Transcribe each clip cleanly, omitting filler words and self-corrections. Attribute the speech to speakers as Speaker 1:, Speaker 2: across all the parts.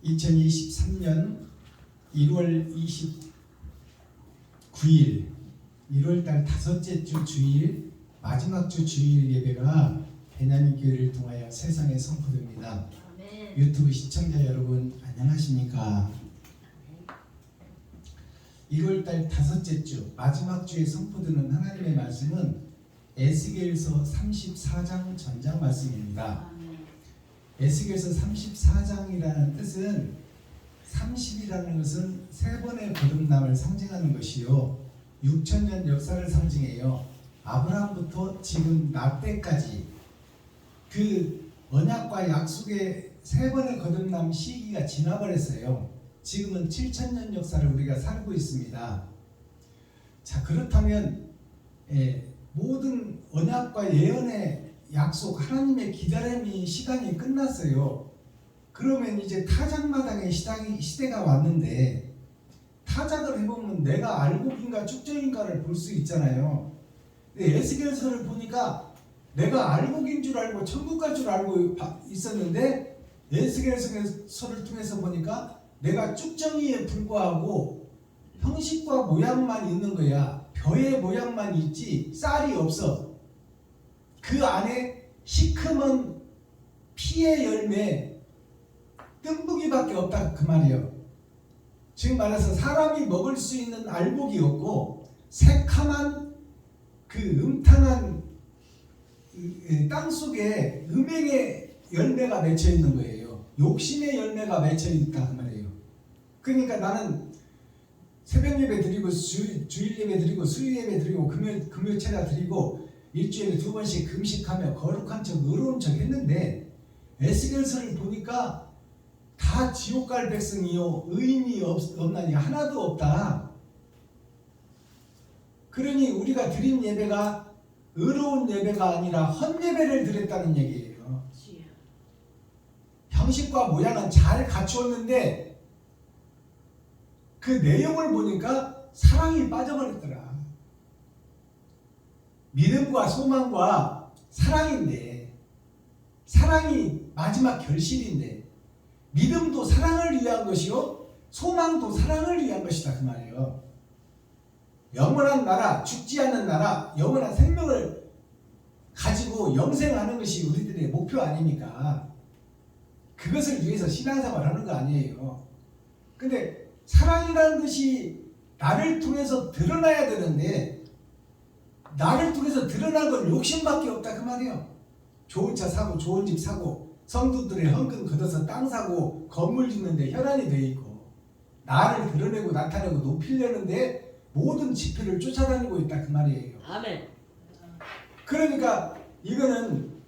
Speaker 1: 2023년 1월 29일 1월달 다섯째 주 주일 마지막 주 주일 예배가 베냐민교회를 통하여 세상에 선포됩니다.
Speaker 2: 아멘.
Speaker 1: 유튜브 시청자 여러분 안녕하십니까? 1월달 다섯째 주 마지막 주에 선포되는 하나님의 말씀은 에스겔서 34장 전장 말씀입니다.
Speaker 2: 아멘.
Speaker 1: 에스겔서 34장이라는 뜻은 30이라는 것은 세 번의 거듭남을 상징하는 것이요 6천년 역사를 상징해요. 아브라함부터 지금 나 때까지 그 언약과 약속의 세 번의 거듭남 시기가 지나버렸어요. 지금은 7천년 역사를 우리가 살고 있습니다. 자, 그렇다면 모든 언약과 예언의 약속, 하나님의 기다림이 시간이 끝났어요. 그러면 이제 타작마당의 시대가 왔는데 타작을 해보면 내가 알곡인가 축적인가를 볼 수 있잖아요. 에스겔서를 보니까 내가 알곡인 줄 알고 천국 갈 줄 알고 있었는데 에스겔서를 통해서 보니까 내가 쭉정이에 불과하고 형식과 모양만 있는 거야. 벼의 모양만 있지 쌀이 없어. 그 안에 시커먼 피의 열매 뜸부기밖에 없다 그 말이에요. 지금 말해서 사람이 먹을 수 있는 알곡이 없고 새카만 그 음탕한 땅 속에 음행의 열매가 맺혀 있는 거예요. 욕심의 열매가 맺혀 있다 그 말이에요. 그러니까 나는 새벽 예배 드리고 주일 예배 드리고 수요 예배 드리고 금요 체다 드리고 일주일에 2번씩 금식하며 거룩한 척 의로운 척 했는데 에스겔서를 보니까 다 지옥 갈 백성이요 의인이 없나니 하나도 없다. 그러니 우리가 드린 예배가 의로운 예배가 아니라 헛예배를 드렸다는 얘기예요. 형식과 모양은 잘 갖추었는데 그 내용을 보니까 사랑이 빠져버렸더라. 믿음과 소망과 사랑인데 사랑이 마지막 결실인데 믿음도 사랑을 위한 것이요 소망도 사랑을 위한 것이다 그 말이에요. 영원한 나라, 죽지 않는 나라, 영원한 생명을 가지고 영생하는 것이 우리들의 목표 아닙니까? 그것을 위해서 신앙생활을 하는 거 아니에요. 근데 사랑이라는 것이 나를 통해서 드러나야 되는데 나를 통해서 드러난 건 욕심밖에 없다 그 말이에요. 좋은 차 사고 좋은 집 사고 성도들의 헌금 걷어서 땅 사고 건물 짓는데 혈안이 돼 있고 나를 드러내고 나타내고 높이려는데 모든 지표를 쫓아다니고 있다 그 말이에요.
Speaker 2: 아멘.
Speaker 1: 그러니까 이거는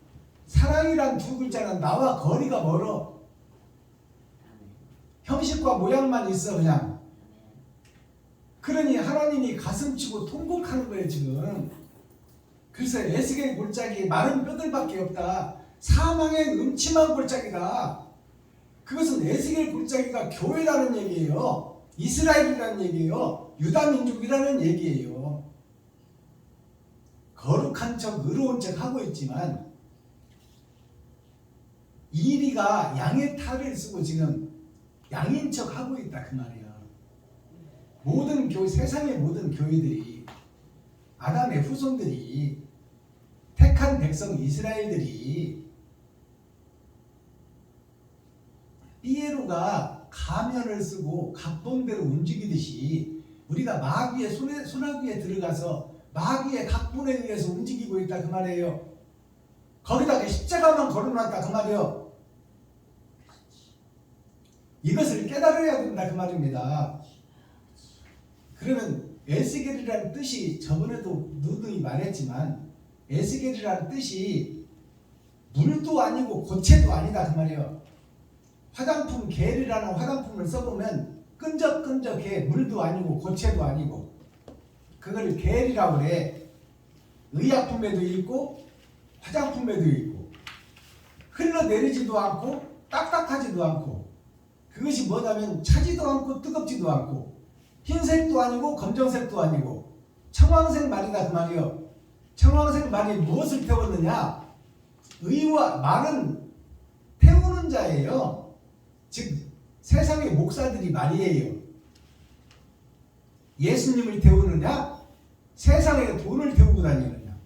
Speaker 1: 사랑이란 두 글자는 나와 거리가 멀어. 형식과 모양만 있어 그냥. 그러니 하나님이 가슴치고 통곡하는 거예요 지금. 그래서 에스겔 골짜기 마른 뼈들밖에 없다. 사망의 음침한 골짜기다. 그것은 에스겔 골짜기가 교회라는 얘기예요. 이스라엘이라는 얘기예요. 유다 민족이라는 얘기예요. 거룩한 척 의로운 척 하고 있지만 이리가 양의 탈을 쓰고 지금 양인 척 하고 있다 그 말이야. 모든 교회, 세상의 모든 교회들이 아담의 후손들이 택한 백성 이스라엘들이 삐에로가 가면을 쓰고 각본대로 움직이듯이 우리가 마귀의 소나기에 들어가서 마귀의 각본에 의해서 움직이고 있다 그 말이에요. 거기다가 십자가만 걸어놨다 그 말이에요. 이것을 깨달아야 된다 그 말입니다. 그러면 에스겔이라는 뜻이 저번에도 누누이 말했지만 에스겔이라는 뜻이 물도 아니고 고체도 아니다 그 말이에요. 화장품 겔이라는 화장품을 써보면 끈적끈적해. 물도 아니고 고체도 아니고 그걸 겔이라고 그래. 의약품에도 있고 화장품에도 있고 흘러내리지도 않고 딱딱하지도 않고 그것이 뭐냐면 차지도 않고 뜨겁지도 않고 흰색도 아니고 검정색도 아니고 청황색 말이다 그 말이요. 청황색 말이 무엇을 태웠느냐? 의와 말은 태우는 자예요. 즉 세상의 목사들이 말이에요. 예수님을 태우느냐? 세상에 돈을 태우고 다니느냐?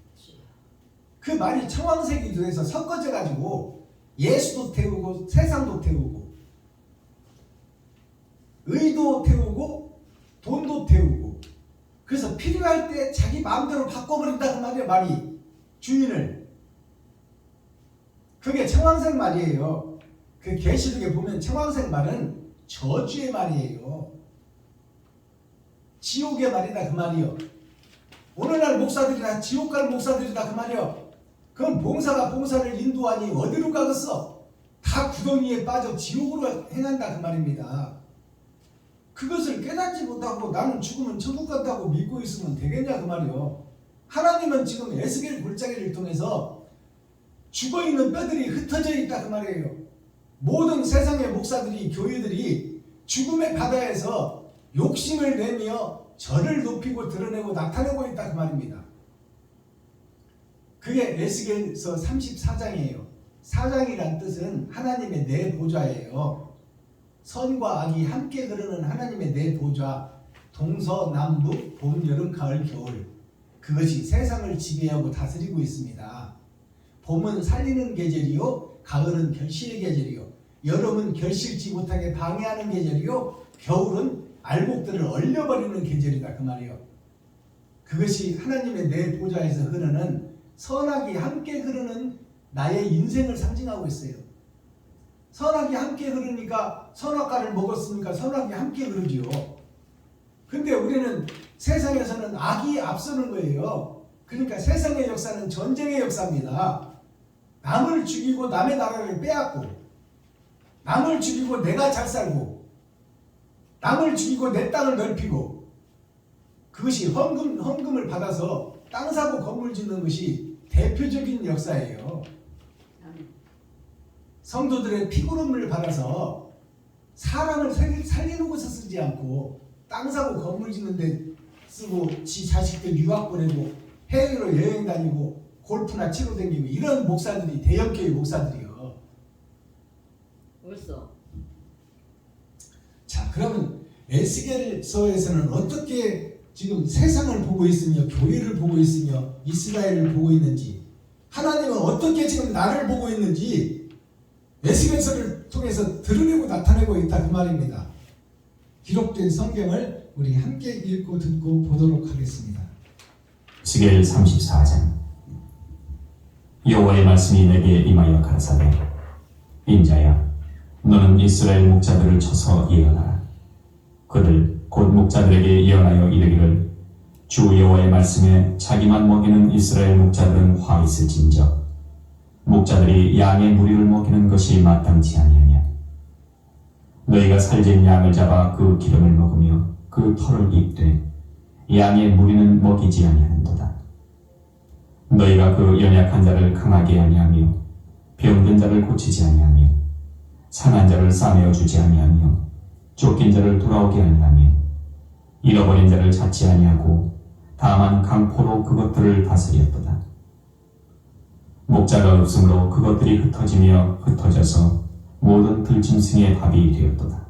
Speaker 1: 그 말이 청황새기도에서 섞어져 가지고 예수도 태우고 세상도 태우고 의도 태우고 돈도 태우고, 그래서 필요할 때 자기 마음대로 바꿔버린다 그 말이에요. 말이 주인을. 그게 청황색 말이에요. 그 계시록에 보면 청황색 말은 저주의 말이에요. 지옥의 말이다 그 말이요. 오늘날 목사들이나 지옥 갈 목사들이다 그 말이요. 그럼 봉사가 봉사를 인도하니 어디로 가겠어? 다 구덩이에 빠져 지옥으로 행한다 그 말입니다. 그것을 깨닫지 못하고 나는 죽으면 천국 간다고 믿고 있으면 되겠냐 그 말이요. 하나님은 지금 에스겔 골짜기를 통해서 죽어있는 뼈들이 흩어져 있다 그 말이에요. 모든 세상의 목사들이, 교회들이 죽음의 바다에서 욕심을 내며 저를 높이고 드러내고 나타내고 있다 그 말입니다. 그게 에스겔서 34장이에요. 4장이란 뜻은 하나님의 네 보좌예요. 선과 악이 함께 흐르는 하나님의 네 보좌, 동서남북, 봄, 여름, 가을, 겨울, 그것이 세상을 지배하고 다스리고 있습니다. 봄은 살리는 계절이요, 가을은 결실의 계절이요, 여름은 결실지 못하게 방해하는 계절이요, 겨울은 알곡들을 얼려버리는 계절이다 그 말이요. 그것이 하나님의 네 보좌에서 흐르는 선악이 함께 흐르는 나의 인생을 상징하고 있어요. 선악이 함께 흐르니까 선악과를 먹었으니까 선악이 함께 흐르지요. 근데 우리는 세상에서는 악이 앞서는 거예요. 그러니까 세상의 역사는 전쟁의 역사입니다. 남을 죽이고 남의 나라를 빼앗고, 남을 죽이고 내가 잘 살고, 남을 죽이고 내 땅을 넓히고, 그것이 헌금을 받아서 땅 사고 건물 짓는 것이 대표적인 역사예요. 성도들의 피고름을 받아서 사람을 살리는 곳에 쓰지 않고 땅 사고 건물 짓는 데 쓰고 지 자식들 유학 보내고 해외로 여행 다니고 골프나 치러 다니고 이런 목사들이 대형교회 목사들이요.
Speaker 2: 벌써.
Speaker 1: 자, 그러면 에스겔서에서는 어떻게 지금 세상을 보고 있으며 교회를 보고 있으며 이스라엘을 보고 있는지, 하나님은 어떻게 지금 나를 보고 있는지 에스겔서를 통해서 드러내고 나타내고 있다 그 말입니다. 기록된 성경을 우리 함께 읽고 듣고 보도록 하겠습니다.
Speaker 3: 에스겔 34장. 여호와의 말씀이 내게 임하여 가라사대, 인자야, 너는 이스라엘 목자들을 쳐서 예언하라. 그들 곧 목자들에게 예언하여 이르기를, 주 여호와의 말씀에 자기만 먹이는 이스라엘 목자들은 화 있을진저, 목자들이 양의 무리를 먹이는 것이 마땅치 아니하냐. 너희가 살진 양을 잡아 그 기름을 먹으며 그 털을 입되 양의 무리는 먹이지 아니하는도다. 너희가 그 연약한 자를 강하게 아니하며 병든 자를 고치지 아니하며 상한 자를 싸매어 주지 아니하며 쫓긴 자를 돌아오게 아니하며 잃어버린 자를 찾지 아니하고 다만 강포로 그것들을 다스렸도다. 목자가 없으므로 그것들이 흩어지며 흩어져서 모든 들짐승의 밥이 되었도다.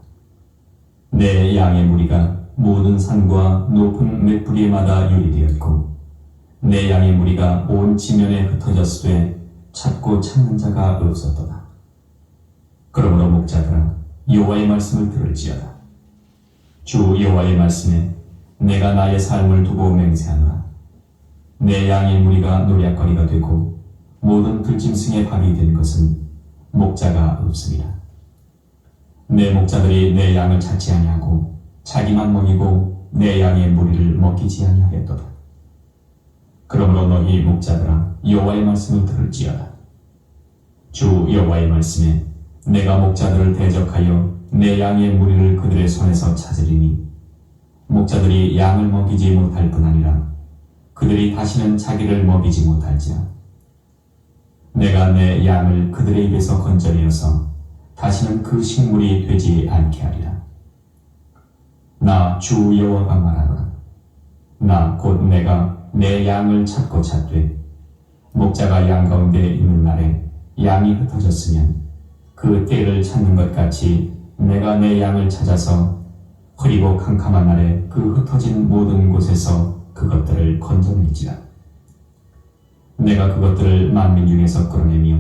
Speaker 3: 내 양의 무리가 모든 산과 높은 맷뿌리마다 유리되었고 내 양의 무리가 온 지면에 흩어졌으되 찾고 찾는 자가 없었도다. 그러므로 목자들아, 여호와의 말씀을 들을지어다. 주 여호와의 말씀에 내가 나의 삶을 두고 맹세하노라. 내 양의 무리가 노략거리가 되고 모든 들짐승의 밥이 된 것은 목자가 없습니다. 내 목자들이 내 양을 찾지 아니하고 자기만 먹이고 내 양의 무리를 먹이지 아니하겠도다. 그러므로 너희 목자들아, 여호와의 말씀을 들을지어다. 주 여호와의 말씀에 내가 목자들을 대적하여 내 양의 무리를 그들의 손에서 찾으리니 목자들이 양을 먹이지 못할 뿐 아니라 그들이 다시는 자기를 먹이지 못할지라. 내가 내 양을 그들의 입에서 건져내어서 다시는 그 식물이 되지 않게 하리라. 나 주 여호와가 말하노라. 나 곧 내가 내 양을 찾고 찾되 목자가 양 가운데 있는 날에 양이 흩어졌으면 그 떼를 찾는 것 같이 내가 내 양을 찾아서 흐리고 캄캄한 날에 그 흩어진 모든 곳에서 그것들을 건져낼지라. 내가 그것들을 만민 중에서 끌어내며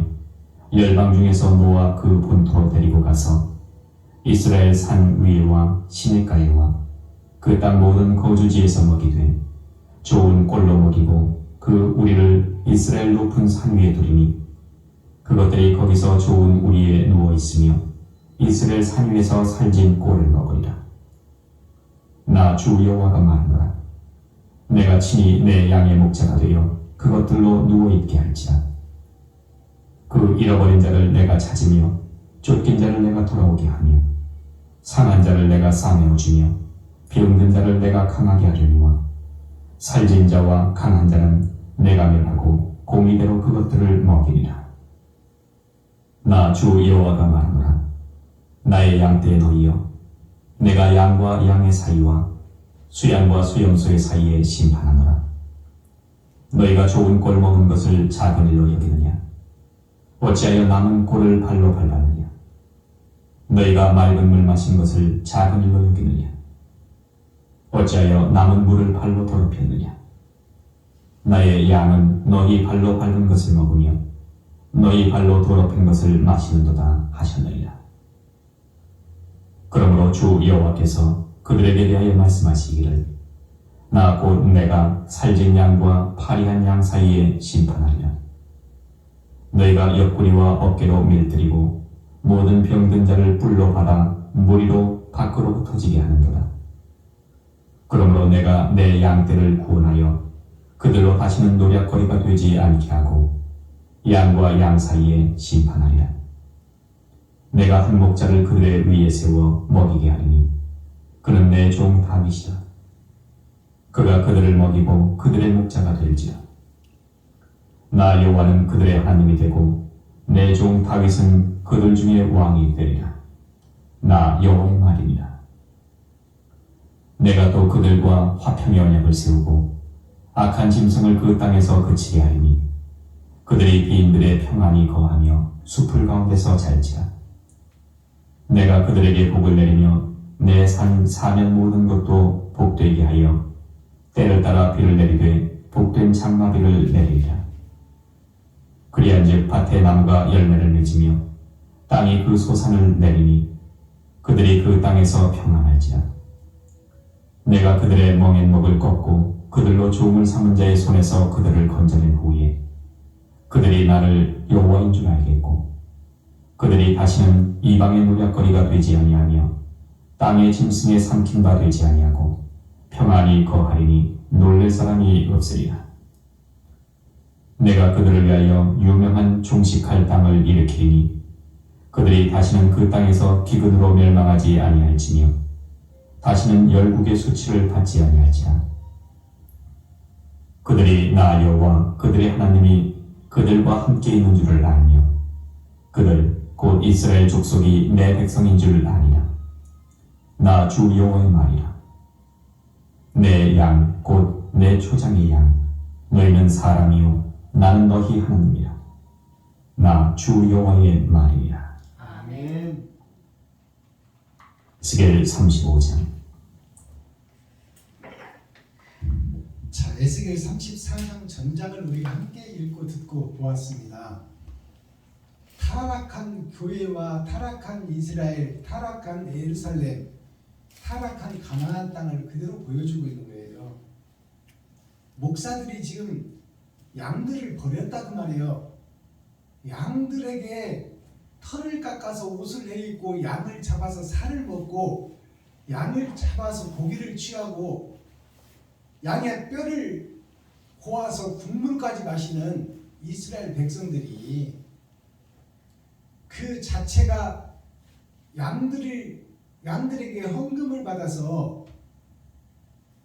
Speaker 3: 열방 중에서 모아 그 본토로 데리고 가서 이스라엘 산 위에와 시냇가에와 그 땅 모든 거주지에서 먹이되 좋은 꼴로 먹이고 그 우리를 이스라엘 높은 산 위에 두리니 그것들이 거기서 좋은 우리에 누워 있으며 이스라엘 산 위에서 살진 꼴을 먹으리라. 나 주 여호와가 말하노라. 내가 친히 내 양의 목자가 되어 그것들로 누워 있게 할지라. 그 잃어버린 자를 내가 찾으며 쫓긴 자를 내가 돌아오게 하며 상한 자를 내가 싸매어 주며 병든 자를 내가 강하게 하려니와 살진 자와 강한 자는 내가 멸하고 공의대로 그것들을 먹이리라. 나 주 여호와가 말하노라. 나의 양떼에 너희여, 내가 양과 양의 사이와 수양과 수염소의 사이에 심판하노라. 너희가 좋은 꼴 먹은 것을 작은 일로 여기느냐? 어찌하여 남은 꼴을 발로 밟았느냐? 너희가 맑은 물 마신 것을 작은 일로 여기느냐? 어찌하여 남은 물을 발로 더럽혔느냐? 나의 양은 너희 발로 밟은 것을 먹으며 너희 발로 더럽힌 것을 마시는도다 하셨느니라. 그러므로 주 여호와께서 그들에게 대하여 말씀하시기를 나 곧 내가 살진 양과 파리한 양 사이에 심판하리라. 너희가 옆구리와 어깨로 밀들이고 모든 병든 자를 뿔로 받아 무리로 밖으로 흩어지게 하는도다. 그러므로 내가 내 양떼를 구원하여 그들로 다시는 노략거리가 되지 않게 하고 양과 양 사이에 심판하리라. 내가 한 목자를 그들의 위에 세워 먹이게 하리니 그는 내 종 다윗이라. 그가 그들을 먹이고 그들의 목자가 될지라. 나 여호와는 그들의 하나님이 되고 내 종 다윗은 그들 중에 왕이 되리라. 나 여호와의 말이니라. 내가 또 그들과 화평의 언약을 세우고 악한 짐승을 그 땅에서 그치게 하리니 그들이 비인들의 평안히 거하며 숲을 가운데서 잘지라. 내가 그들에게 복을 내리며 내 산 사면 모든 것도 복되게 하여 때를 따라 비를 내리되 복된 장마비를 내리리라. 그리한즉 밭의 나무가 열매를 맺으며 땅이 그 소산을 내리니 그들이 그 땅에서 평안할지라. 내가 그들의 멍에목을 꺾고 그들로 종을 삼은 자의 손에서 그들을 건져낸 후에 그들이 나를 여호와인 줄 알겠고 그들이 다시는 이방의 노략거리가 되지 아니하며 땅의 짐승에 삼킨 바 되지 아니하고 평안히 거하리니 놀랄 사람이 없으리라. 내가 그들을 위하여 유명한 종식할 땅을 일으키리니 그들이 다시는 그 땅에서 기근으로 멸망하지 아니할지며 다시는 열국의 수치를 받지 아니할지라. 그들이 나 여호와 그들의 하나님이 그들과 함께 있는 줄을 알며 그들 곧 이스라엘 족속이 내 백성인 줄 아니라. 나 주 여호와의 말이라. 내 양 곧 내 초장의 양 너희는 사람이요 나는 너희 하나님이라. 나 주 여호와의 말이라.
Speaker 1: 아멘.
Speaker 3: 에스겔 35장.
Speaker 1: 자, 에스겔 34장 전장을 우리가 함께 읽고 듣고 보았습니다. 타락한 교회와 타락한 이스라엘, 타락한 예루살렘, 타락한 가나안 땅을 그대로 보여주고 있는 거예요. 목사들이 지금 양들을 버렸다고 말이에요. 양들에게 털을 깎아서 옷을 내입고 양을 잡아서 살을 먹고 양을 잡아서 고기를 취하고 양의 뼈를 고아서 국물까지 마시는 이스라엘 백성들이 그 자체가 양들에게 헌금을 받아서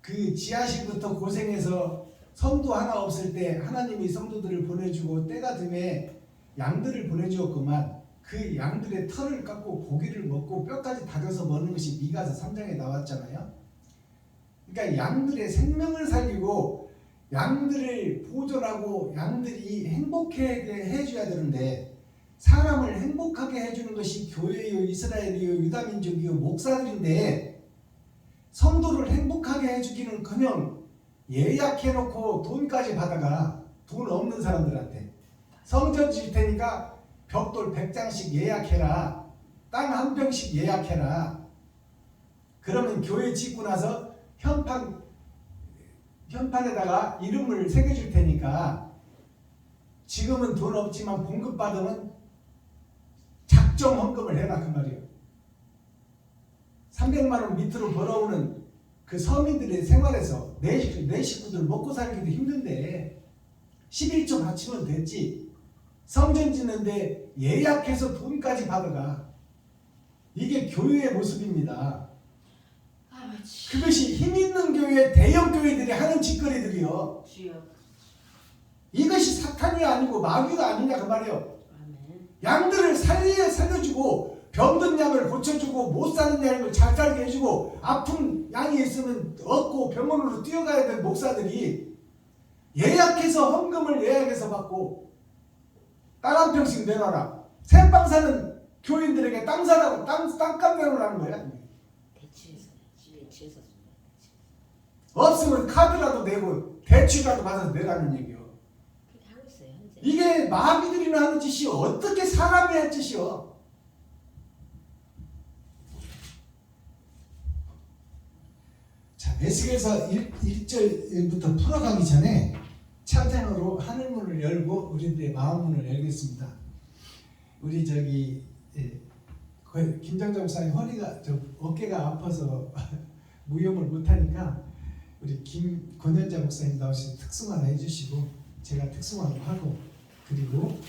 Speaker 1: 그 지하실부터 고생해서 성도 하나 없을 때 하나님이 성도들을 보내주고 때가 됨에 양들을 보내주었구만. 그 양들의 털을 깎고 고기를 먹고 뼈까지 다져서 먹는 것이 미가서 3장에 나왔잖아요. 그러니까 양들의 생명을 살리고 양들을 보존하고 양들이 행복하게 해줘야 되는데 사람을 행복하게 해주는 것이 교회요, 이스라엘이요, 유다민족이요, 목사들인데 성도를 행복하게 해주기는커녕 예약해놓고 돈까지 받아가 돈 없는 사람들한테 성전 질 테니까 벽돌 100장씩 예약해라, 땅 한 평씩 예약해라. 그러면 교회 짓고 나서 현판에다가 이름을 새겨줄 테니까 지금은 돈 없지만 봉급 받으면 작정 헌금을 해라 그 말이에요. 300만 원 밑으로 벌어오는 그 서민들의 생활에서 내 식구들 먹고 살기도 힘든데 11조 바치면 됐지. 성전 짓는데 예약해서 돈까지 받아가. 이게 교회의 모습입니다. 그것이 힘있는 교회, 대형 교회들이 하는 짓거리들이요. 이것이 사탄이 아니고 마귀가 아니냐 그 말이에요. 양들을 살려주고 병든 양을 고쳐주고 못 사는 양을 잘 살게 해주고 아픈 양이 있으면 얻고 병원으로 뛰어가야 될 목사들이 예약해서 헌금을 예약해서 받고 땅 한 평씩 내놔라. 새빵 사는 교인들에게 땅 사라고 땅값 내놓으라는 거야. 없으면 카드라도 내고 대출이라도 받아서 내라는 얘기요. 이게 마귀들이나 하는 짓이 어떻게 사람이 할 짓이요. 자, 에스겔서 1절부터 풀어가기 전에 찬양으로 하늘문을 열고 우리들의 마음문을 열겠습니다. 우리 김장자 목사님 어깨가 아파서 무용을 못하니까 우리 김권현자 목사님 나오셔서 특송하나 해주시고 제가 특송하고 하고 그리고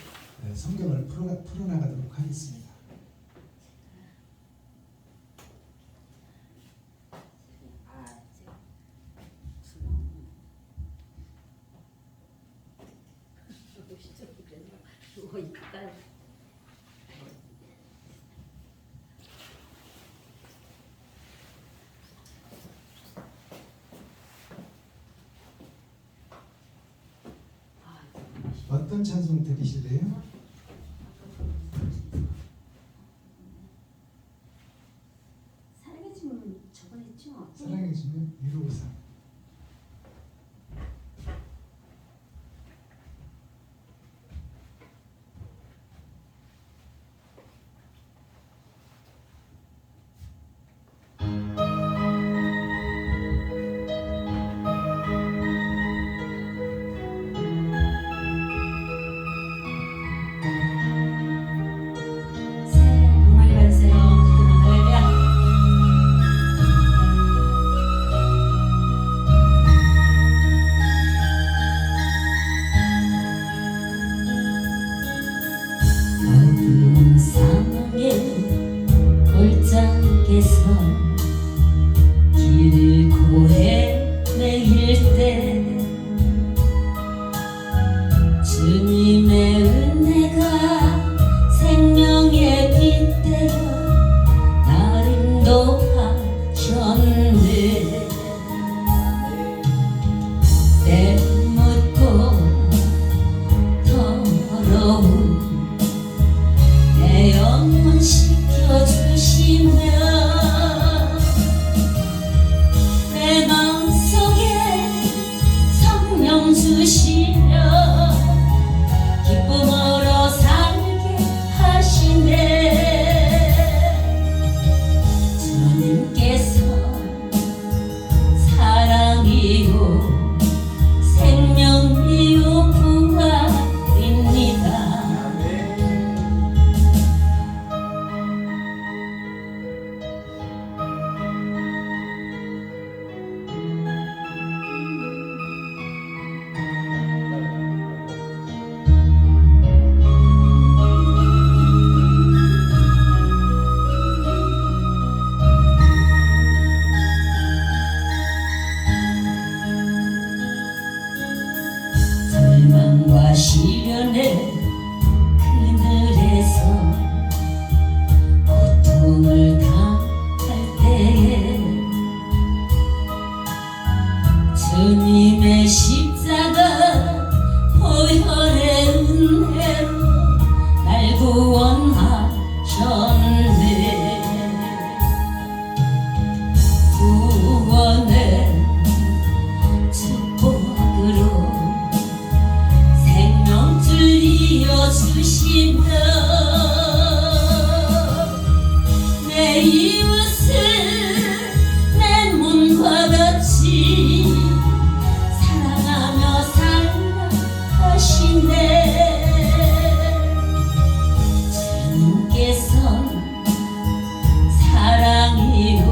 Speaker 1: 성경을 풀어나가도록 하겠습니다. 어떤 찬송 들으실래요?
Speaker 2: 사랑의 주문 저번 했죠?
Speaker 1: 사랑해 주면 이루고사.
Speaker 2: 길을 고해내길 때 주님의 은혜가 생명에 빗대어 날 인도하셨네. 때 묻고 더러운 내 영혼 씻겨주시며 내 마음속에 성령 주시며 기쁨으로 살게 하시네. 주님 내 이웃을 내 문과 같이 사랑하며 살아가시네. 주님께선 사랑이요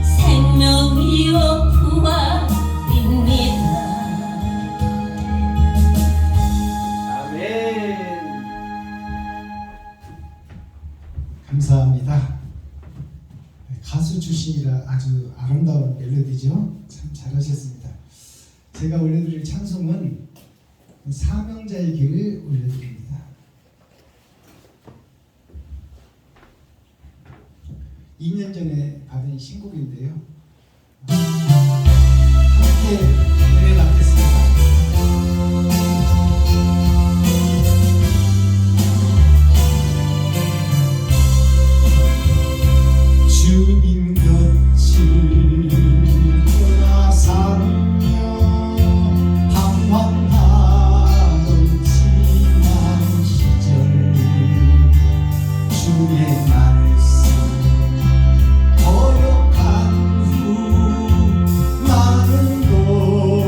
Speaker 2: 생명이요 부활입니다.
Speaker 1: 아멘. 감사합니다. 가수 출신이라 아주 아름다운 멜로디죠. 참 잘하셨습니다. 제가 올려드릴 찬송은 사명자의 길을 올려드립니다. 2년 전에 받은 신곡인데요. 함께 은혜 받겠습니다. 주님 곁을 떠나살며 방황하던 지난 시절 주의 말씀 거역한 후 많은 것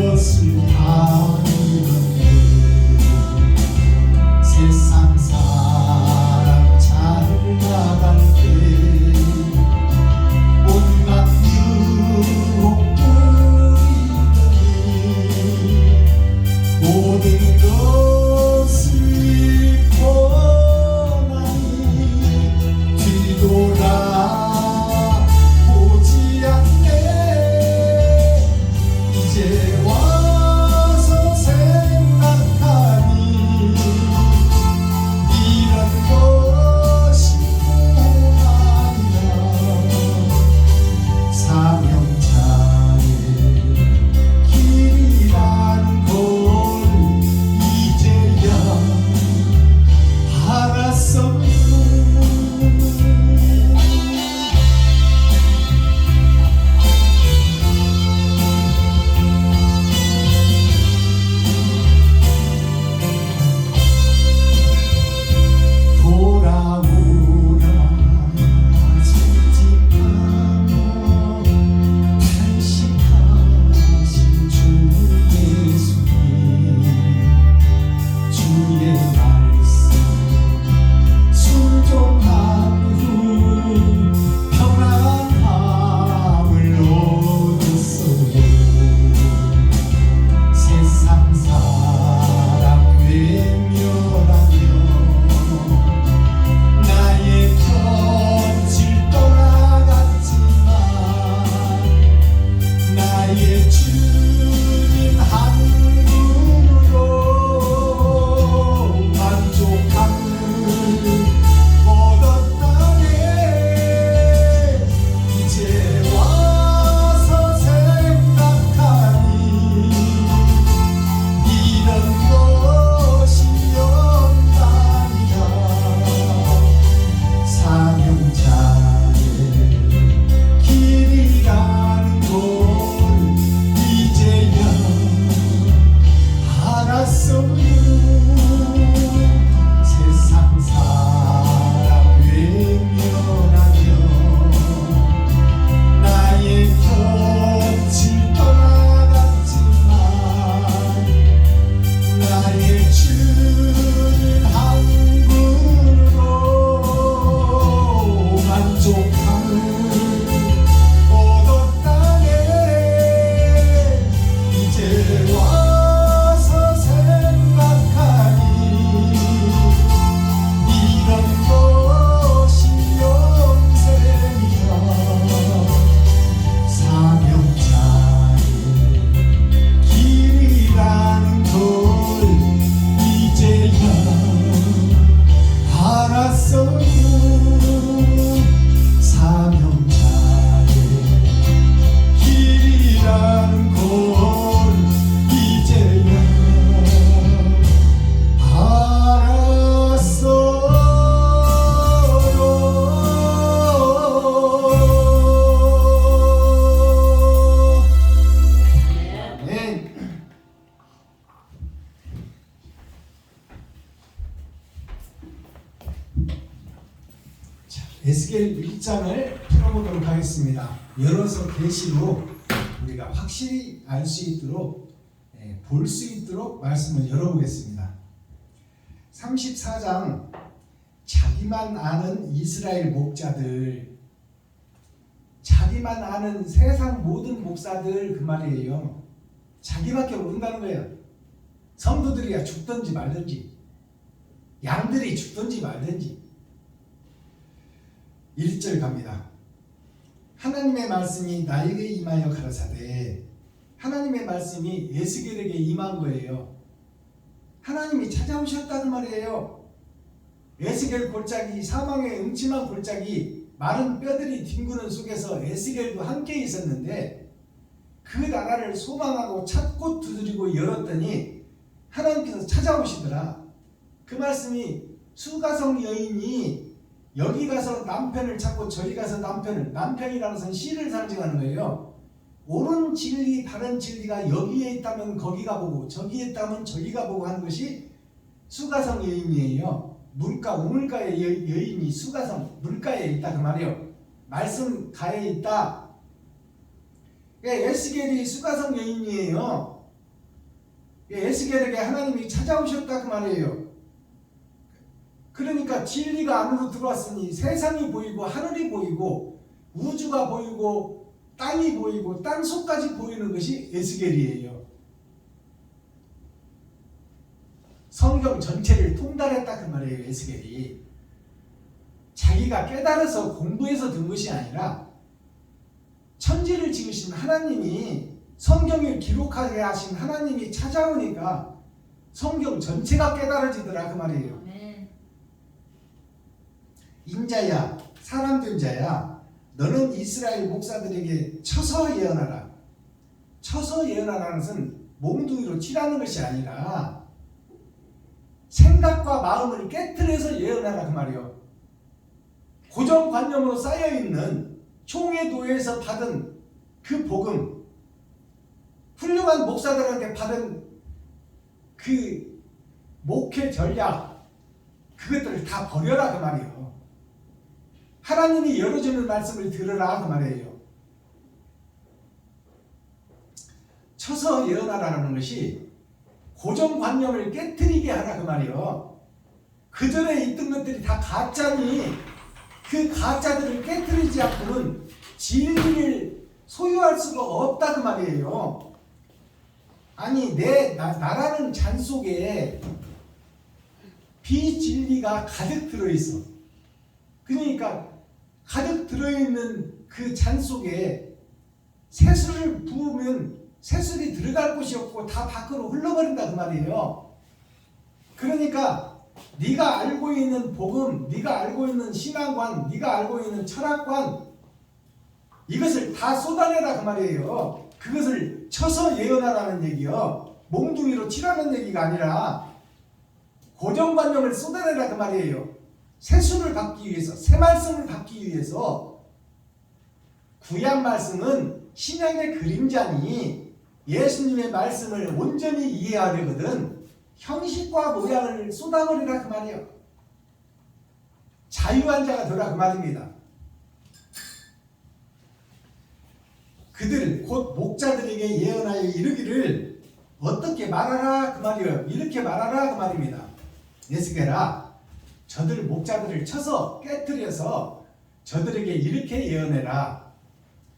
Speaker 1: 에스겔 1장을 풀어보도록 하겠습니다. 열어서 계시로 우리가 확실히 알 수 있도록 볼 수 있도록 말씀을 열어보겠습니다. 34장 자기만 아는 이스라엘 목자들, 자기만 아는 세상 모든 목사들 그 말이에요. 자기밖에 모른다는 거예요. 성도들이야 죽든지 말든지, 양들이 죽든지 말든지. 1절 갑니다. 하나님의 말씀이 나에게 임하여 가라사대. 하나님의 말씀이 에스겔에게 임한 거예요. 하나님이 찾아오셨다는 말이에요. 에스겔 골짜기, 사망의 음침한 골짜기, 마른 뼈들이 뒹구는 속에서 에스겔도 함께 있었는데 그 나라를 소망하고 찾고 두드리고 열었더니 하나님께서 찾아오시더라. 그 말씀이 수가성 여인이 여기 가서 남편을 찾고 저기 가서 남편이라는 것은 씨를 상징하는 거예요. 옳은 진리, 바른 진리가 여기에 있다면 거기가 보고 저기에 있다면 저기가 보고 하는 것이 수가성 여인이에요. 물가, 우물가의 여인이 수가성, 물가에 있다 그 말이에요. 말씀 가에 있다. 에스겔이 수가성 여인이에요. 에스겔에게 하나님이 찾아오셨다 그 말이에요. 그러니까 진리가 안으로 들어왔으니 세상이 보이고 하늘이 보이고 우주가 보이고 땅이 보이고 땅속까지 보이는 것이 에스겔이에요. 성경 전체를 통달했다 그 말이에요. 에스겔이 자기가 깨달아서 공부해서 든 것이 아니라 천지를 지으신 하나님이, 성경을 기록하게 하신 하나님이 찾아오니까 성경 전체가 깨달아지더라 그 말이에요. 인자야, 사람 된 자야, 너는 이스라엘 목사들에게 쳐서 예언하라. 쳐서 예언하라는 것은 몽둥이로 치라는 것이 아니라 생각과 마음을 깨트려서 예언하라 그 말이에요. 고정관념으로 쌓여있는 총회도에서 받은 그 복음, 훌륭한 목사들한테 받은 그 목회 전략, 그것들을 다 버려라 그 말이에요. 하나님이 열어주는 말씀을 들으라 그 말이에요. 쳐서 예언하라는 것이 고정관념을 깨트리게 하라 그 말이에요. 그 전에 있던 것들이 다 가짜니 그 가짜들을 깨트리지 않고는 진리를 소유할 수가 없다 그 말이에요. 아니 나라는 잔 속에 비진리가 가득 들어있어. 그러니까 가득 들어있는 그 잔 속에 새술을 부으면 새술이 들어갈 곳이 없고 다 밖으로 흘러버린다 그 말이에요. 그러니까 네가 알고 있는 복음, 네가 알고 있는 신앙관, 네가 알고 있는 철학관, 이것을 다 쏟아내라 그 말이에요. 그것을 쳐서 예언하라는 얘기요. 몽둥이로 치라는 얘기가 아니라 고정관념을 쏟아내라 그 말이에요. 새 수를 받기 위해서, 새 말씀을 받기 위해서. 구약 말씀은 신약의 그림자니 예수님의 말씀을 온전히 이해하려거든 형식과 모양을 쏟아버리라 그 말이에요. 자유한 자가 되라 그 말입니다. 그들 곧 목자들에게 예언하여 이르기를 어떻게 말하라 그 말이에요. 이렇게 말하라 그 말입니다. 에스겔아, 저들 목자들을 쳐서 깨뜨려서 저들에게 이렇게 예언해라.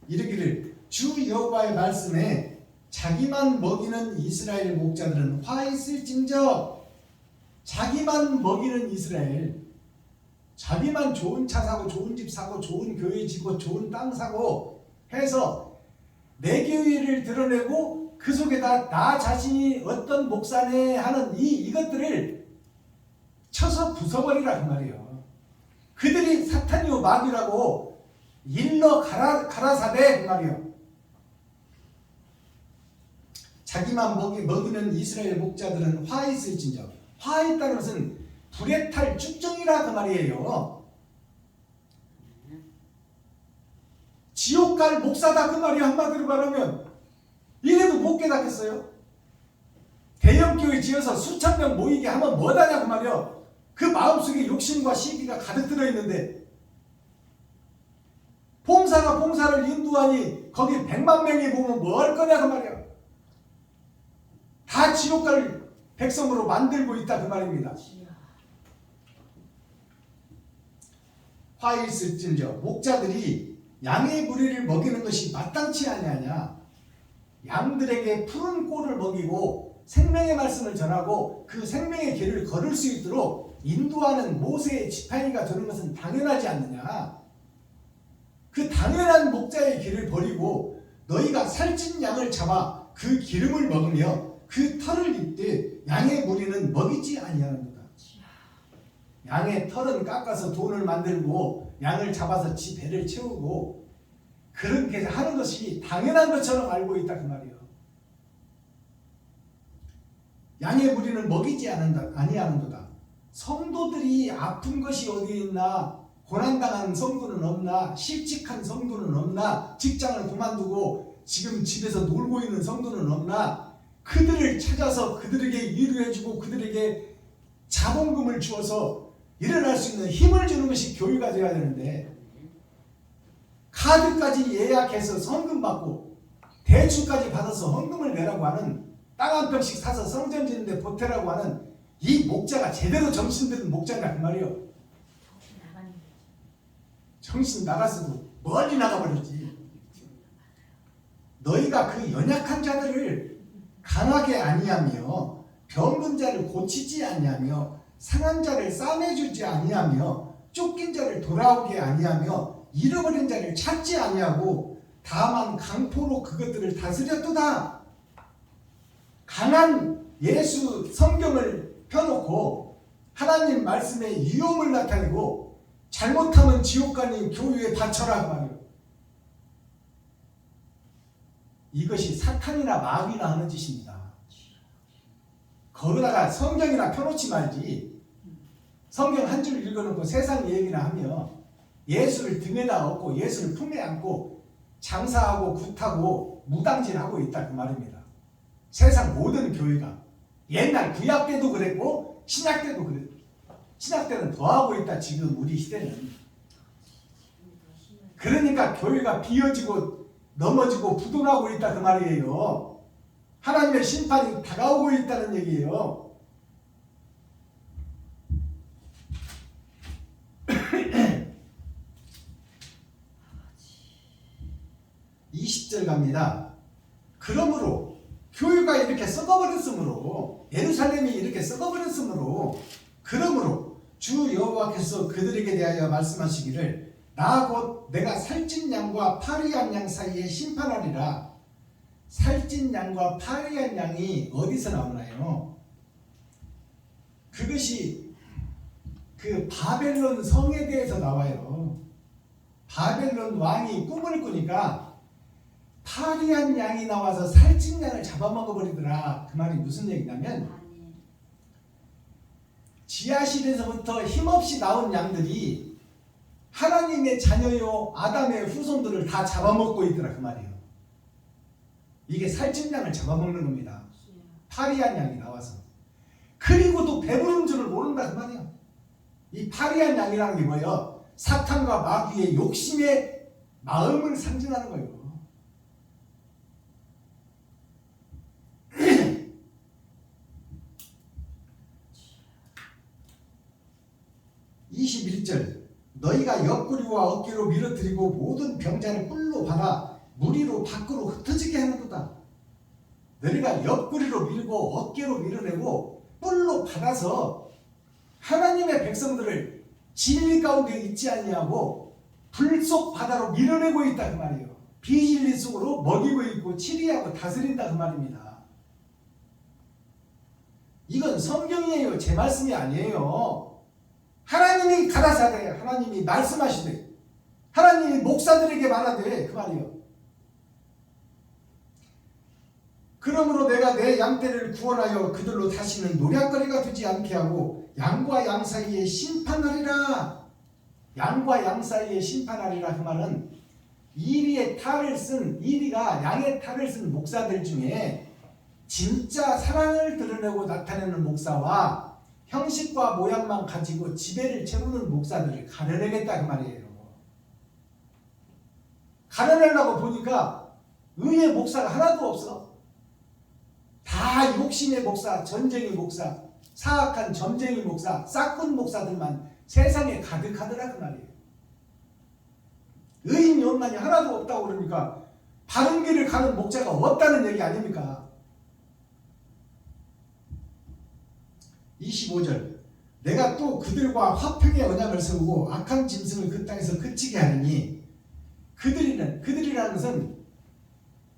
Speaker 1: 이르기를 주 여호와의 말씀에 자기만 먹이는 이스라엘 목자들은 화 있을진저. 자기만 먹이는 이스라엘, 자기만 좋은 차 사고 좋은 집 사고 좋은 교회 지고 좋은 땅 사고 해서 내 교회를 드러내고 그 속에다 나 자신이 어떤 목사네 하는 이것들을 쳐서 부숴버리라 그 말이에요. 그들이 사탄이요 마귀라고 일러 가라사대 그 말이에요. 자기만 먹이는 이스라엘 목자들은 화 있을진저. 화 있다는 것은 불에 탈 쭉정이라 그 말이에요. 지옥 갈 목사다 그 말이 한마디로 말하면 이래도 못 깨닫겠어요? 대형교회 지어서 수천 명 모이게 하면 뭐하냐 그 말이요. 그 마음속에 욕심과 시기가 가득 들어있는데 천사가 봉사를 인도하니 거기 100만 명이 보면 뭐 할 거냐 그 말이야. 다 지옥 갈 백성으로 만들고 있다 그 말입니다. 화 있을진저 목자들이 양의 무리를 먹이는 것이 마땅치 아니하냐. 양들에게 푸른 꼴을 먹이고 생명의 말씀을 전하고 그 생명의 길을 걸을 수 있도록 인도하는 모세의 지팡이가 되는 것은 당연하지 않느냐. 그 당연한 목자의 길을 버리고 너희가 살찐 양을 잡아 그 기름을 먹으며 그 털을 입되 양의 무리는 먹이지 아니하는도다. 양의 털은 깎아서 돈을 만들고 양을 잡아서 지 배를 채우고 그렇게 하는 것이 당연한 것처럼 알고 있다 그 말이에요. 양의 무리는 먹이지 아니하는도다. 성도들이 아픈 것이 어디 있나? 고난당한 성도는 없나? 실직한 성도는 없나? 직장을 그만두고 지금 집에서 놀고 있는 성도는 없나? 그들을 찾아서 그들에게 위로해주고 그들에게 자본금을 주어서 일어날 수 있는 힘을 주는 것이 교회가 되어야 되는데, 카드까지 예약해서 성금 받고 대출까지 받아서 헌금을 내라고 하는, 땅 한 평씩 사서 성전 짓는데 보태라고 하는 이 목자가 제대로 정신 들은 목자냐 그 말이요. 정신 나갔어도 멀리 나가버렸지. 너희가 그 연약한 자들을 강하게 아니하며 병든 자를 고치지 아니하며 상한 자를 싸매주지 아니하며 쫓긴 자를 돌아오게 아니하며 잃어버린 자를 찾지 아니하고 다만 강포로 그것들을 다스렸도다. 강한 예수 성경을 펴놓고 하나님 말씀의 위험을 나타내고 잘못하면 지옥가니 교회에 바쳐라 그 말이에요. 이것이 사탄이나 마귀나 하는 짓입니다. 거기다가 성경이나 펴놓지 말지. 성경 한 줄 읽어놓고 세상 얘기나 하며 예수를 등에다 업고 예수를 품에 안고 장사하고 굿하고 무당질하고 있다 그 말입니다. 세상 모든 교회가 옛날 구약 때도 그랬고 신약 때도 그랬고, 신약 때는 더하고 있다. 지금 우리 시대는. 그러니까 교회가 비어지고 넘어지고 부도나고 있다 그 말이에요. 하나님의 심판이 다가오고 있다는 얘기예요. 20절 갑니다. 그러므로 교회가 이렇게 썩어버렸으므로, 예루살렘이 이렇게 썩어버렸으므로, 그러므로 주 여호와께서 그들에게 대하여 말씀하시기를 나 곧 내가 살찐 양과 파리한 양 사이에 심판하리라. 살찐 양과 파리한 양이 어디서 나오나요? 그것이 그 바벨론 성에 대해서 나와요. 바벨론 왕이 꿈을 꾸니까 파리한 양이 나와서 살찐 양을 잡아먹어버리더라. 그 말이 무슨 얘기냐면, 지하실에서부터 힘없이 나온 양들이 하나님의 자녀요 아담의 후손들을 다 잡아먹고 있더라 그 말이에요. 이게 살찐 양을 잡아먹는 겁니다. 파리한 양이 나와서. 그리고도 배부른 줄을 모른다 그 말이에요. 이 파리한 양이라는 게 뭐예요? 사탄과 마귀의 욕심의 마음을 상징하는 거예요. 21절 너희가 옆구리와 어깨로 밀어뜨리고 모든 병자를 뿔로 받아 무리로 밖으로 흩어지게 하는도다. 너희가 옆구리로 밀고 어깨로 밀어내고 뿔로 받아서 하나님의 백성들을 진리 가운데 있지 아니하고 불속 바다로 밀어내고 있다 그 말이에요. 비진리 속으로 먹이고 있고 치리하고 다스린다 그 말입니다. 이건 성경이에요. 제 말씀이 아니에요. 하나님이 가라사대, 하나님이 말씀하시되, 하나님이 목사들에게 말하되 그 말이요. 그러므로 내가 내 양떼를 구원하여 그들로 다시는 노략거리가 되지 않게 하고 양과 양 사이에 심판하리라. 양과 양 사이에 심판하리라. 그 말은 이리의 탈을 쓴, 이리가 양의 탈을 쓴 목사들 중에 진짜 사랑을 드러내고 나타내는 목사와 형식과 모양만 가지고 지배를 채우는 목사들을 가려내겠다 그 말이에요. 가려내려고 보니까 의의 목사가 하나도 없어. 다 욕심의 목사, 전쟁의 목사, 사악한 점쟁이 목사, 싹군 목사들만 세상에 가득하더라 그 말이에요. 의인 연만이 하나도 없다고 그러니까 바른 길을 가는 목자가 없다는 얘기 아닙니까? 25절 내가 또 그들과 화평의 언약을 세우고 악한 짐승을 그 땅에서 그치게 하리니 그들이라는 것은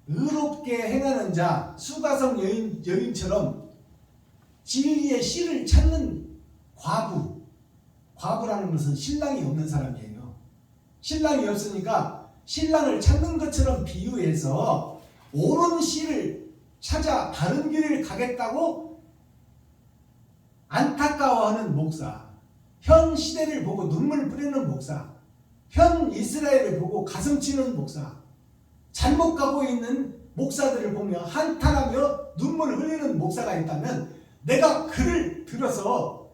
Speaker 1: 의롭게 행하는 자, 수가성 여인처럼 진리의 씨를 찾는 과부라는 것은 신랑이 없는 사람이에요. 신랑이 없으니까 신랑을 찾는 것처럼 비유해서 옳은 씨를 찾아 바른 길을 가겠다고 안타까워하는 목사, 현 시대를 보고 눈물 뿌리는 목사, 현 이스라엘을 보고 가슴 치는 목사, 잘못 가고 있는 목사들을 보며 한탄하며 눈물을 흘리는 목사가 있다면 내가 그를 들어서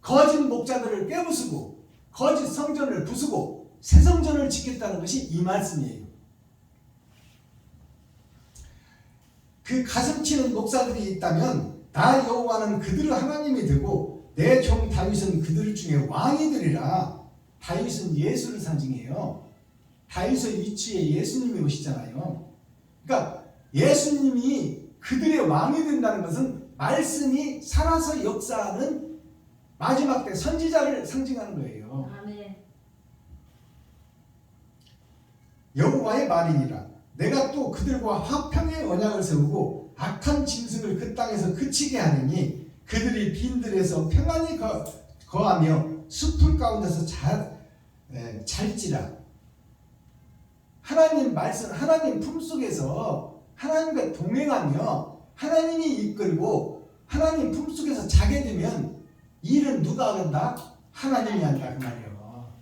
Speaker 1: 거짓 목자들을 깨부수고 거짓 성전을 부수고 새 성전을 짓겠다는 것이 이 말씀이에요. 그 가슴 치는 목사들이 있다면 나 여호와는 그들의 하나님이 되고 내 종 다윗은 그들 중에 왕이 되리라. 다윗은 예수를 상징해요. 다윗의 위치에 예수님이 오시잖아요. 그러니까 예수님이 그들의 왕이 된다는 것은 말씀이 살아서 역사하는 마지막 때 선지자를 상징하는 거예요.
Speaker 2: 아멘.
Speaker 1: 여호와의 말이니라. 내가 또 그들과 화평의 언약을 세우고 악한 짐승을 그 땅에서 그치게 하느니 그들이 빈들에서 평안히 거하며 숲풀 가운데서 잘지라. 하나님 말씀, 하나님 품속에서 하나님과 동행하며 하나님이 이끌고 하나님 품속에서 자게 되면 일은 누가 한다? 하나님이 한다 그 말이에요.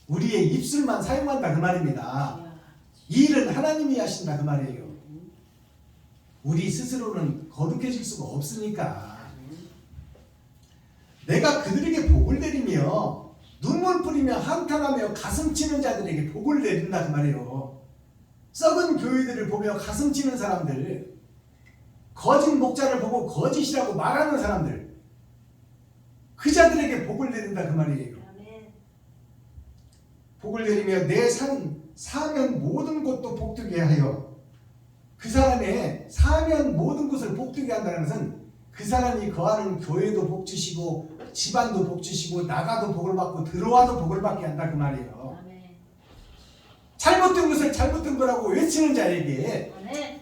Speaker 1: 우리의 입술만 사용한다 그 말입니다. 일은 하나님이 하신다 그 말이에요. 우리 스스로는 거룩해질 수가 없으니까. 내가 그들에게 복을 내리며 눈물 뿌리며 한탄하며 가슴 치는 자들에게 복을 내린다 그 말이에요. 썩은 교회들을 보며 가슴 치는 사람들, 거짓 목자를 보고 거짓이라고 말하는 사람들, 그 자들에게 복을 내린다 그 말이에요. 복을 내리며 내 사면 모든 곳도 복되게 하여, 그 사람의 사면 모든 곳을 복되게 한다는 것은 그 사람이 거하는 교회도 복 주시고 집안도 복 주시고 나가도 복을 받고 들어와도 복을 받게 한다 그 말이에요.
Speaker 2: 아멘.
Speaker 1: 잘못된 것을 잘못된 거라고 외치는 자에게,
Speaker 2: 아멘.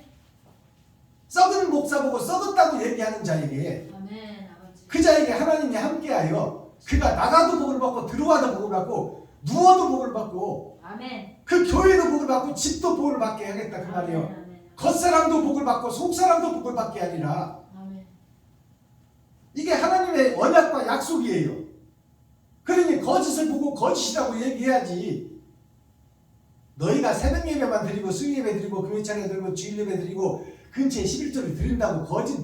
Speaker 1: 썩은 목사 보고 썩었다고 얘기하는 자에게,
Speaker 2: 아멘. 아버지.
Speaker 1: 그 자에게 하나님이 함께하여 그가 나가도 복을 받고 들어와도 복을 받고 누워도 복을 받고
Speaker 2: 아멘.
Speaker 1: 그 교회도 복을 받고 집도 복을 받게 하겠다 그 말이에요.
Speaker 2: 아멘.
Speaker 1: 겉사람도 복을 받고 속사람도 복을 받게 하리라.
Speaker 2: 아멘.
Speaker 1: 이게 하나님의 언약과 약속이에요. 그러니 거짓을 보고 거짓이라고 얘기해야지. 너희가 새벽 예배만 드리고 수요 예배 드리고 금요차례 드리고 주일 예배 드리고 근처에 11조를 드린다고 거짓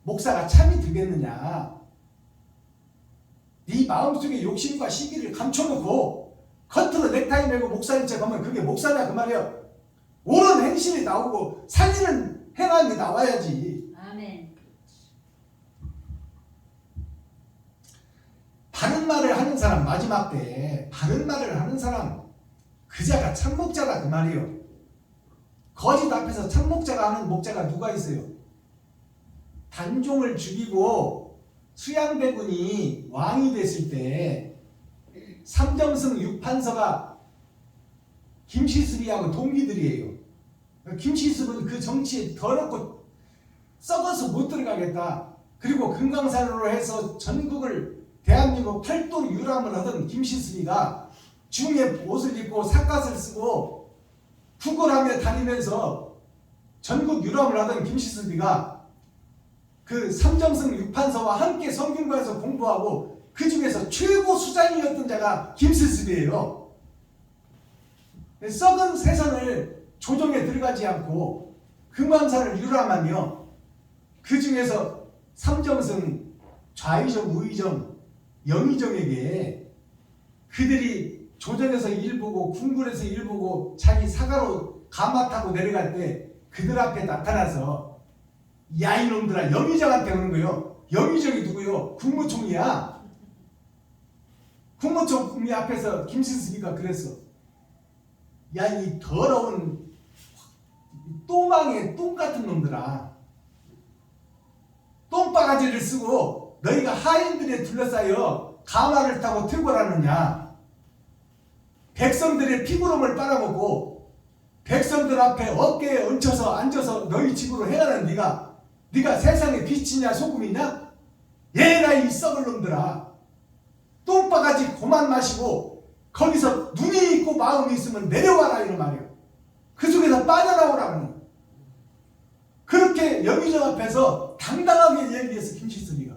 Speaker 1: 목사가 참이 되겠느냐. 네 마음속에 욕심과 시기를 감춰놓고 겉으로 넥타이 메고 목사인 척 하면 그게 목사냐 그 말이야. 옳은 행실이 나오고 살리는 행함이 나와야지.
Speaker 2: 아멘.
Speaker 1: 바른 말을 하는 사람, 마지막 때 바른 말을 하는 사람, 그 자가 참목자다 그 말이요. 거짓 앞에서 참목자가 하는 목자가 누가 있어요? 단종을 죽이고 수양대군이 왕이 됐을 때 삼정승 육판서가 김시습이하고 동기들이에요. 김시습은 그 정치에 더럽고 썩어서 못 들어가겠다. 그리고 금강산으로 해서 전국을 대한민국 팔도 유람을 하던 김시습이가 중에 옷을 입고 삿갓을 쓰고 구걸하며 다니면서 전국 유람을 하던 김시습이가 그 삼정승 육판서와 함께 성균관에서 공부하고 그 중에서 최고 수장이었던 자가 김시습이에요. 썩은 세상을 조정에 들어가지 않고 금강산을 유람하며 그 중에서 삼정승, 좌의정, 우의정, 영의정에게 그들이 조정에서 일 보고 궁굴에서 일 보고 자기 사가로 가마 타고 내려갈 때 그들 앞에 나타나서 야 이놈들아 영의정한테 오는 거요. 영의정이 누구요? 국무총리야. 국무총리 앞에서 김신습이가 그랬어. 야 이 더러운 똥망에 똥 같은 놈들아. 똥바가지를 쓰고 너희가 하인들에 둘러싸여 가마를 타고 퇴거하느냐. 백성들의 피부름을 빨아먹고 백성들 앞에 어깨에 얹혀서 앉아서 너희 집으로 행하는 네가 세상의 빛이냐 소금이냐? 얘라 이 썩을 놈들아. 똥바가지 그만 마시고 거기서 눈이 있고 마음이 있으면 내려와라 이런 말이에요. 그 속에서 빠져나오라는 거예요. 그렇게 영의정 앞에서 당당하게 얘기했어 김시습이가.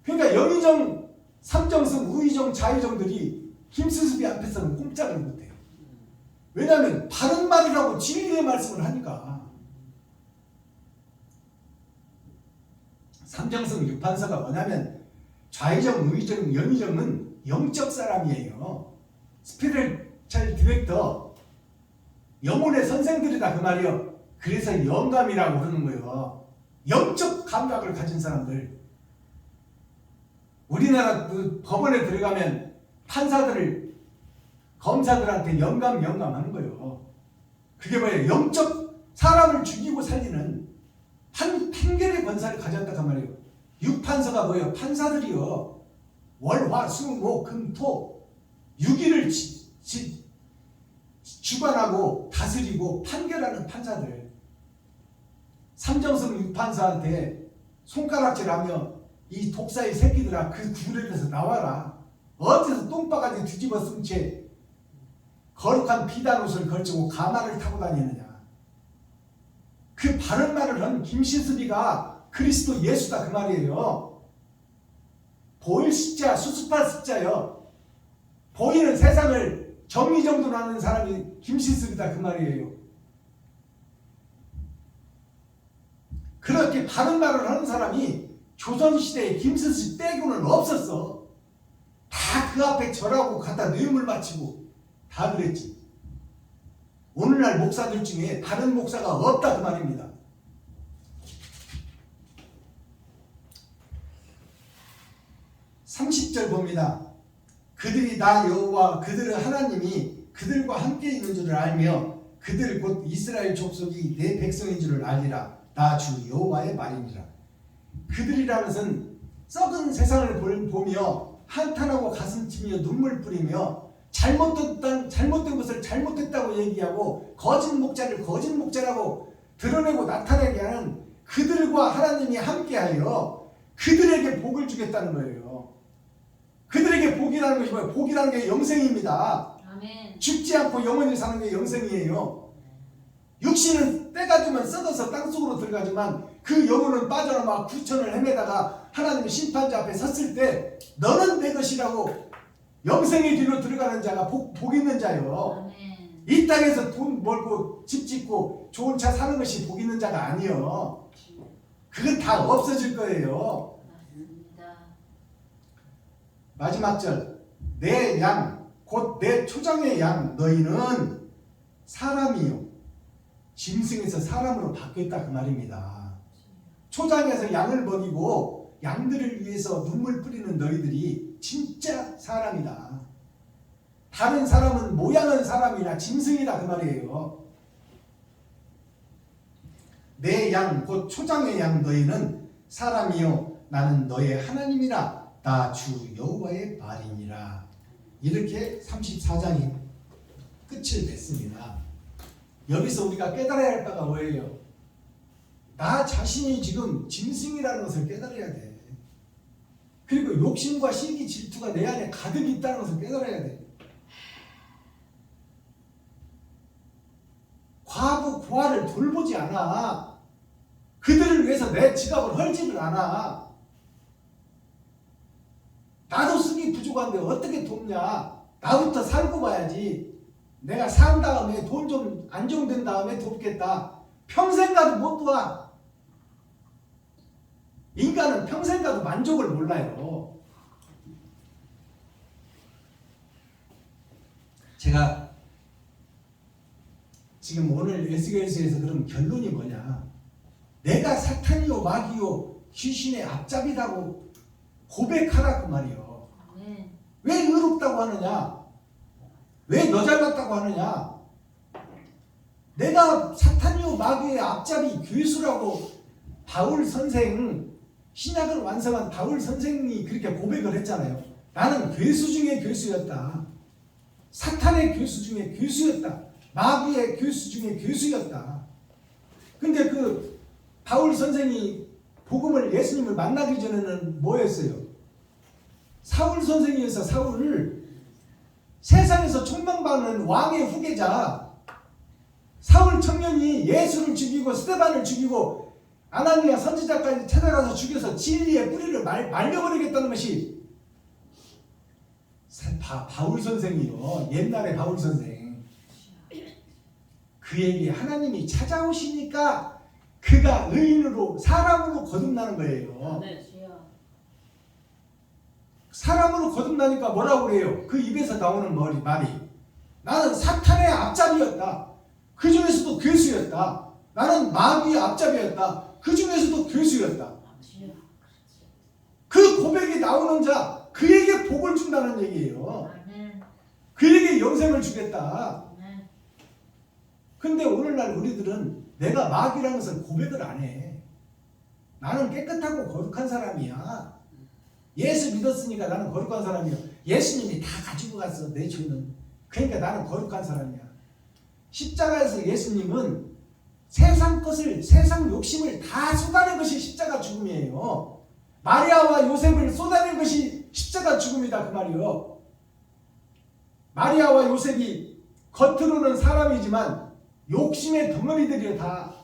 Speaker 1: 그러니까 영의정, 삼정승, 우의정, 좌의정들이 김시습이 앞에서는 꼼짝을 못해요. 왜냐하면 바른 말을 하고 진리의 말씀을 하니까. 삼정승 유판서가 뭐냐면 좌의정, 우의정, 영의정은 영적 사람이에요. 스피리추얼 디렉터, 영혼의 선생들이다 그 말이요. 그래서 영감이라고 그러는 거예요. 영적 감각을 가진 사람들. 우리나라 그 법원에 들어가면 검사들한테 영감 하는 거예요. 그게 뭐예요? 영적 사람을 죽이고 살리는 판결의 권세를 가졌다 그 말이에요. 육판서가 뭐예요? 판사들이요. 월, 화, 수, 목, 금, 토 6일을 주관하고 다스리고 판결하는 판사들. 삼정승 육판사한테 손가락질하며 이 독사의 새끼들아 그 구레에서 나와라. 어디서 똥바가지 뒤집어 쓴 채 거룩한 비단 옷을 걸치고 가마를 타고 다니느냐. 그 바른 말을 한 김신습이가 그리스도 예수다 그 말이에요. 보일 십자, 수습할 십자요. 보이는 세상을 정의정돈 하는 사람이 김신습이다 그 말이에요. 그렇게 바른 말을 하는 사람이 조선시대에 김신습 빼고는 없었어. 다 그 앞에 절하고 갖다 뇌물 바치고 다 그랬지. 오늘날 목사들 중에 다른 목사가 없다 그 말입니다. (30절) 봅니다. 그들이 나 여호와 그들의 하나님이 그들과 함께 있는 줄을 알며 그들 곧 이스라엘 족속이 내 백성인 줄을 알리라. 나 주 여호와의 말이니라. 그들이라는 것은 썩은 세상을 보며 한탄하고 가슴치며 눈물 뿌리며 잘못된 것을 잘못됐다고 얘기하고 거짓 목자를 거짓 목자라고 드러내고 나타내게 하는 그들과 하나님이 함께하여 그들에게 복을 주겠다는 거예요. 그들에게 복이라는 것이 뭐예요? 복이라는 게 영생입니다.
Speaker 2: 아멘.
Speaker 1: 죽지 않고 영원히 사는 게 영생이에요. 육신은 때가 되면 썩어서 땅속으로 들어가지만 그 영혼은 빠져나와 구천을 헤매다가 하나님의 심판자 앞에 섰을 때 너는 내 것이라고 영생의 뒤로 들어가는 자가 복 있는 자요.
Speaker 2: 아멘.
Speaker 1: 이 땅에서 돈 벌고 집 짓고 좋은 차 사는 것이 복 있는 자가 아니요. 그건 다 없어질 거예요.
Speaker 2: 맞습니다.
Speaker 1: 마지막 절. 내 양, 곧 내 초장의 양 너희는 사람이요. 짐승에서 사람으로 바뀌었다 그 말입니다. 초장에서 양을 먹이고 양들을 위해서 눈물 뿌리는 너희들이 진짜 사람이다. 다른 사람은 모양은 사람이나 짐승이다 그 말이에요. 내 양 곧 초장의 양 너희는 사람이요 나는 너의 하나님이라. 나 주 여호와의 말이니라. 이렇게 34장이 끝을 냈습니다. 여기서 우리가 깨달아야 할 바가 뭐예요? 나 자신이 지금 짐승이라는 것을 깨달아야 돼. 그리고 욕심과 시기 질투가 내 안에 가득 있다는 것을 깨달아야 돼. 과부 고아를 돌보지 않아. 그들을 위해서 내 지갑을 헐지를 않아. 나도 쓰기 부족한데 어떻게 돕냐. 나부터 살고 봐야지. 내가 산 다음에 돈 좀 안정된 다음에 돕겠다. 평생 가도 못 도와. 인간은 평생 가도 만족을 몰라요. 제가 지금 오늘 에스겔서에서 그럼 결론이 뭐냐? 내가 사탄이요 마귀요 귀신의 앞잡이라고 고백하라 그 말이요.
Speaker 2: 아멘.
Speaker 1: 왜 의롭다고 하느냐? 왜 너 잘났다고 하느냐? 내가 사탄이요 마귀의 앞잡이 괴수라고 바울 선생, 신약을 완성한 바울 선생이 그렇게 고백을 했잖아요. 나는 괴수 중에 괴수였다. 사탄의 괴수 중에 괴수였다. 마귀의 괴수 중에 괴수였다. 근데 그 바울 선생이 복음을 예수님을 만나기 전에는 뭐였어요? 사울 선생이어서 사울을 세상에서 총망받는 왕의 후계자 사울 청년이 예수를 죽이고 스데반을 죽이고 아나니아 선지자까지 찾아가서 죽여서 진리의 뿌리를 말려버리겠다는 것이 바울 선생이요. 옛날에 바울 선생. 그에게 하나님이 찾아오시니까 그가 의인으로 사람으로 거듭나는 거예요.
Speaker 2: 네, 주여.
Speaker 1: 사람으로 거듭나니까 뭐라고 그래요? 그 입에서 나오는 말이 나는 사탄의 앞잡이였다. 그 중에서도 괴수였다. 나는 마귀의 앞잡이였다. 그 중에서도 괴수였다.
Speaker 2: 주여.
Speaker 1: 그 고백이 나오는 자 그에게 복을 준다는 얘기예요.
Speaker 2: 아멘.
Speaker 1: 그에게 영생을 주겠다.
Speaker 2: 아멘.
Speaker 1: 근데 오늘날 우리들은 내가 마귀라는 것을 고백을 안 해. 나는 깨끗하고 거룩한 사람이야. 예수 믿었으니까 나는 거룩한 사람이야. 예수님이 다 가지고 갔어 내 죄는. 그러니까 나는 거룩한 사람이야. 십자가에서 예수님은 세상 것을, 세상 욕심을 다 쏟아낸 것이 십자가 죽음이에요. 마리아와 요셉을 쏟아낸 것이 십자가 죽음이다 그 말이요. 마리아와 요셉이 겉으로는 사람이지만 욕심의 덩어리들이야 다.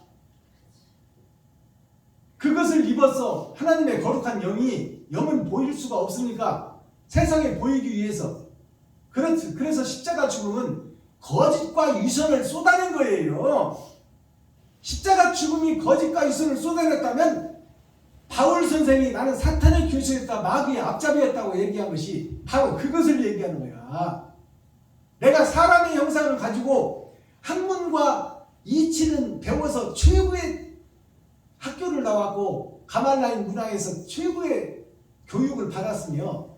Speaker 1: 그것을 입어서 하나님의 거룩한 영은 보일 수가 없으니까 세상에 보이기 위해서 그래서 십자가 죽음은 거짓과 유선을 쏟아낸 거예요. 십자가 죽음이 거짓과 유선을 쏟아냈다면 바울 선생이 나는 사탄의 교수였다 마귀의 앞잡이였다고 얘기한 것이 바로 그것을 얘기하는 거야. 내가 사람의 형상을 가지고 학문과 이치는 배워서 최고의 학교를 나왔고 가말라인 문화에서 최고의 교육을 받았으며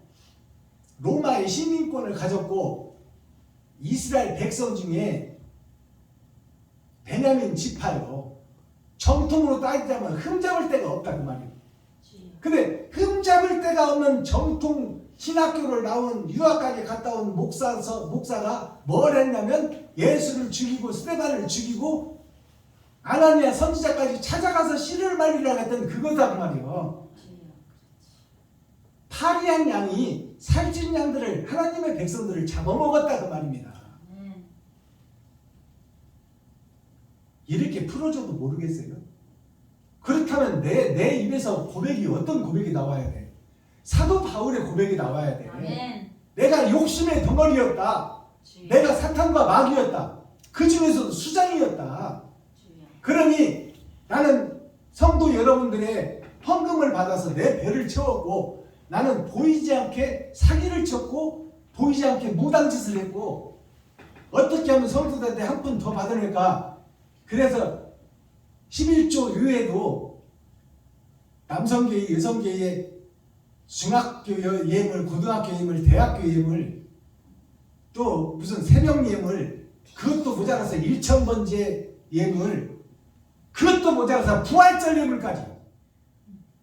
Speaker 1: 로마의 시민권을 가졌고 이스라엘 백성 중에 베냐민 지파요. 정통으로 따지자면 흠잡을 데가 없다 그 말이에요. 근데 흠잡을 데가 없는 정통 신학교를 나온 유학까지 갔다 온 목사가 뭘 했냐면 예수를 죽이고 스데반을 죽이고 아나니아 선지자까지 찾아가서 씨를 말리라고 했던 그거다 그 말이에요. 파리한 양이 살찐 양들을 하나님의 백성들을 잡아먹었다 그 말입니다. 이렇게 풀어줘도 모르겠어요. 그렇다면 내 입에서 고백이 어떤 고백이 나와야 돼? 사도 바울의 고백이 나와야 돼.
Speaker 2: 아멘.
Speaker 1: 내가 욕심의 덩어리였다.
Speaker 2: 주여.
Speaker 1: 내가 사탄과 마귀였다. 그 중에서도 수장이었다.
Speaker 2: 주여.
Speaker 1: 그러니 나는 성도 여러분들의 헌금을 받아서 내 배를 채웠고 나는 보이지 않게 사기를 쳤고 보이지 않게 무당짓을 했고 어떻게 하면 성도들한테 한 푼 더 받으니까 그래서 11조 이외에도 남성교회, 여성교회, 중학교 예물, 고등학교 예물, 대학교 예물 또 무슨 새벽 예물 그것도 모자라서 1,000번째 예물 그것도 모자라서 부활절 예물까지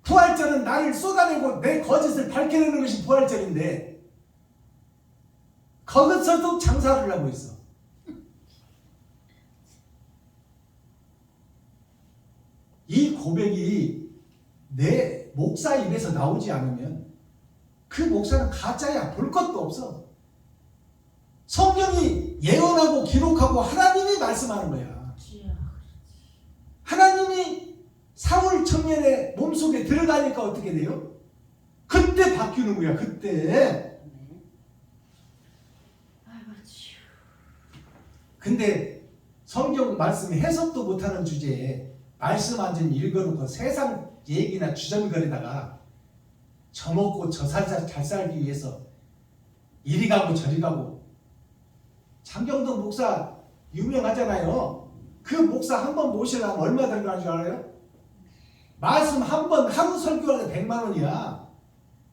Speaker 1: 부활절은 나를 쏟아내고 내 거짓을 밝혀내는 것이 부활절인데 거기서도 장사를 하고 있어. 이 고백이 내 목사 입에서 나오지 않으면 그 목사는 가짜야. 볼 것도 없어. 성경이 예언하고 기록하고 하나님이 말씀하는 거야.
Speaker 2: 주여.
Speaker 1: 하나님이 사울 청년의 몸속에 들어가니까 어떻게 돼요? 그때 바뀌는 거야. 그때.
Speaker 2: 아이고 주여.
Speaker 1: 근데 성경 말씀 해석도 못하는 주제에 말씀 완전히 읽어놓고 세상 얘기나 주전거리다가 저 먹고 저 잘 살기 위해서 이리 가고 저리 가고 장경동 목사 유명하잖아요. 그 목사 한 번 모시려면 얼마 들어가는 줄 알아요? 말씀 한 번 하루 설교하는데 100만 원이야.